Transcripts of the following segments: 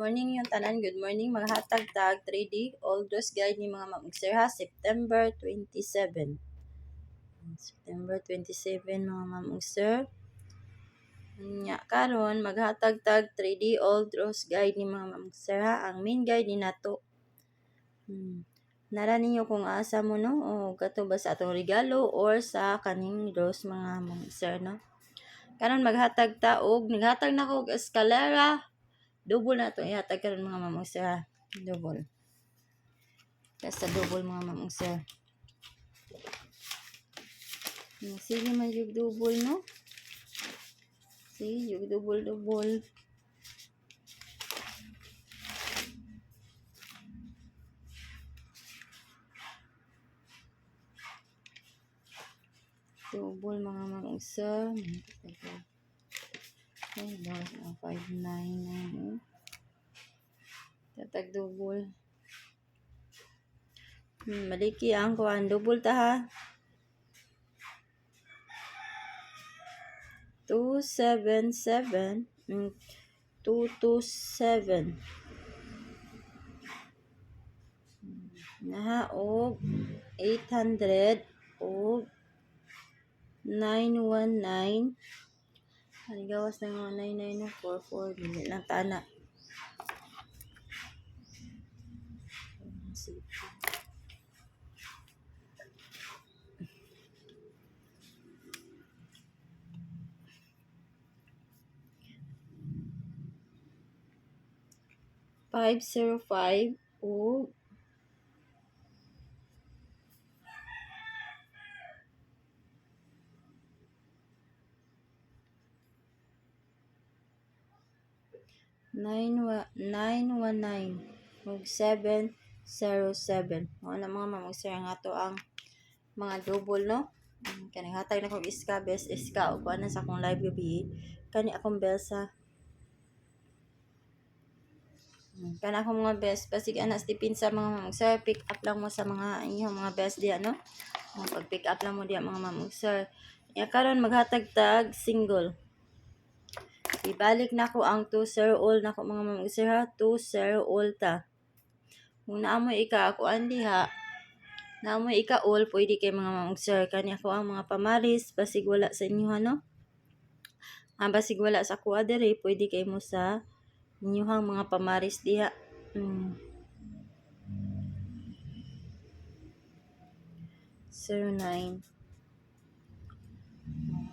morning yung tanan, good morning mga hatag tag 3D all those guide ni mga mamag-sir ha, September 27. September 27 mga mamag-sir. Nya karon maghatag tag 3D all those guide ni mga mamag-sir ha, ang main guide ni nato. Nara ninyo kung asa mo no o kato ba sa atong regalo or sa kaning dos mga mamag-sir no. Karon maghatag ta og naghatag na ko og eskalera. Double na to ihatag karon mga mamang sir ha. Double. Basta double mga mamang sir. Sige man yung double no. Sige yung double. Double mga mamang sir. Okay, 599. Tatag double. Maliki ang kuan double ta ha. 277 227 naha og 800 og 919 ang gawas ng mga 99944 dili lang tana. $505 o $919 og 707. Wala mga mamag-sir nga to ang mga double no. Kani hatag na kong iska best iska o kuan sa akong live gabi kani akong belsa. Kana akong mga best pasig anas dipin sa mga mamag-sir pick up lang mo sa mga inyong mga best diya no. Pag pick up lang mo diya mga mamag-sir. Ya karon maghatag tag single. Ibalik na ko ang 2-0 na ko mga mamag-sir ha. 2-0 ta. Kung naamoy ika ako diha. Naamoy ika all pwede kay mga mamag-sir. Kani ako ang mga pamaris basig wala sa inyo no. Basig wala sa kuha diri pwede kay mo sa inyong mga pamaris diha. 09.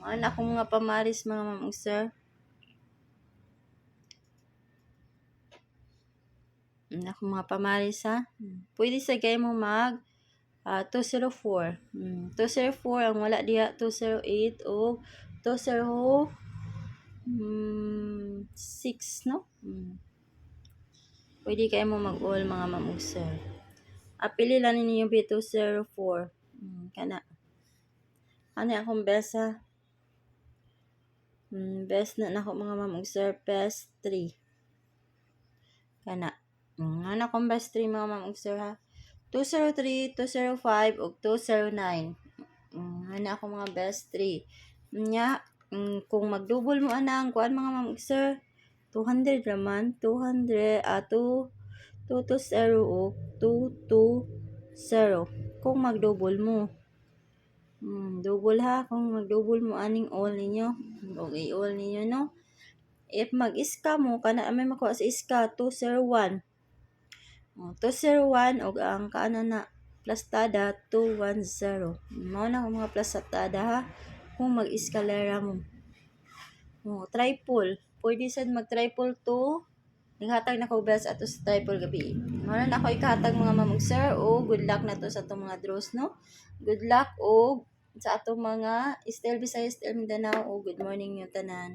Anak ko mga pamaris mga mamag-sir. Anak ko mga pamaris ha. Pwede sa gay mo mag 204. 204 ang wala diha 208 o 206 no. Pwede kayo mo mag-all mga mamag-sir. Apili lang ninyo yung B204. Kana. Ano akong best ha? Best na ako mga mamag-sir. Best 3. Kana. Ano akong best 3 mga mamag-sir ha? 203, 205, ug 209. Ano akong mga best 3. Nya, kung mag-double mo anang kuan mga mamag-sir, 200 raman, 200, 220 o 220 kung mag-double mo. Double ha, kung mag-double mo aning all ninyo, o i-all ninyo no. If mag-iska mo, kana may makuha sa iska, 201. 201 o ang kaano na plastada 210. Mao na ang mga plastada ha kung mag-eskalera mo. Triple. Pwede sad mag-triple 2. Naghatag na ko best ato sa triple gabi. Mao na ako ikahatag mga mamag-sir o good luck na to sa atong mga draws no. Good luck o sa atong mga Estel Visayas, Estel Mindanao o good morning yung tanan.